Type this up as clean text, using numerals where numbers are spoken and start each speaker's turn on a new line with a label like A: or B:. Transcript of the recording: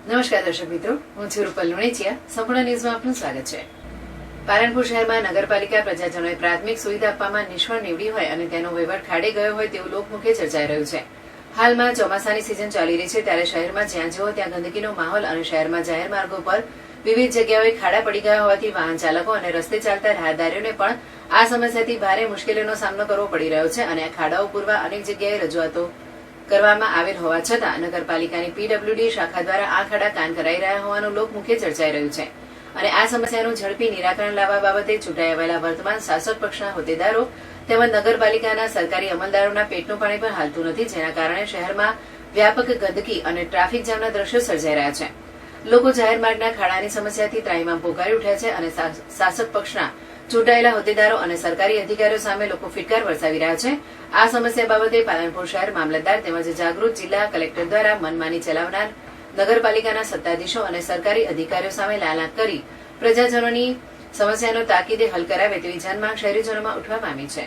A: નમસ્કાર દર્શક મિત્રો, હું છું રૂપલ લુણેચિયા. સંપૂર્ણ ન્યૂઝમાં આપનું સ્વાગત છે. પાલનપુર શહેરમાં નગરપાલિકા પ્રજાજનોએ પ્રાથમિક સુવિધા આપવામાં નિષ્ફળ નીવડી હોય અને તેનો વહીવટ ખાડે ગયો હોય તેવું લોકમુખે ચર્ચાઈ રહ્યું છે. હાલમાં ચોમાસાની સિઝન ચાલી રહી છે ત્યારે શહેરમાં જ્યાં જુઓ ત્યાં ગંદકીનો માહોલ અને શહેરમાં જાહેર માર્ગો પર વિવિધ જગ્યાઓએ ખાડા પડી ગયા હોવાથી વાહન ચાલકો અને રસ્તે ચાલતા રાહદારીઓને પણ આ સમસ્યાથી ભારે મુશ્કેલીનો સામનો કરવો પડી રહ્યો છે અને આ ખાડાઓ પૂરવા અનેક જગ્યાએ રજૂઆતો કરવામાં આવેલ હોવા છતાં નગરપાલિકાની પીડબ્લ્યુડી શાખા દ્વારા આ ખાડા કાન કરાઈ રહ્યા હોવાનું લોકમુખે ચર્ચાઈ રહ્યું છે અને આ સમસ્યાનું ઝડપી નિરાકરણ લાવવા બાબતે ચૂંટાઈ આવેલા વર્તમાન શાસક પક્ષના હોદ્દેદારો તેમજ નગરપાલિકાના સરકારી અમલદારોના પેટનું પાણી પણ હાલતું નથી, જેના કારણે શહેરમાં વ્યાપક ગંદકી અને ટ્રાફિક જામના દ્રશ્યો સર્જાઈ રહ્યા છે. લોકો જાહેર માર્ગના ખાડાની સમસ્યાથી ત્રાહિમામ પોકારી ઉઠ્યા છે અને શાસક પક્ષના ચૂંટાયેલા હોદ્દેદારો અને સરકારી અધિકારીઓ સામે લોકો ફિટકાર વરસાવી રહ્યા છે. આ સમસ્યા બાબતે પાલનપુર શહેર મામલતદાર તેમજ જાગૃત જિલ્લા કલેક્ટર દ્વારા મનમાની ચલાવનાર નગરપાલિકાના સત્તાધીશો અને સરકારી અધિકારીઓ સામે લાલાંક કરી પ્રજાજનોની સમસ્યાનો તાકીદે હલ કરાવે તેવી જનમાંગ શહેરીજનોમાં ઉઠવા પામી છે.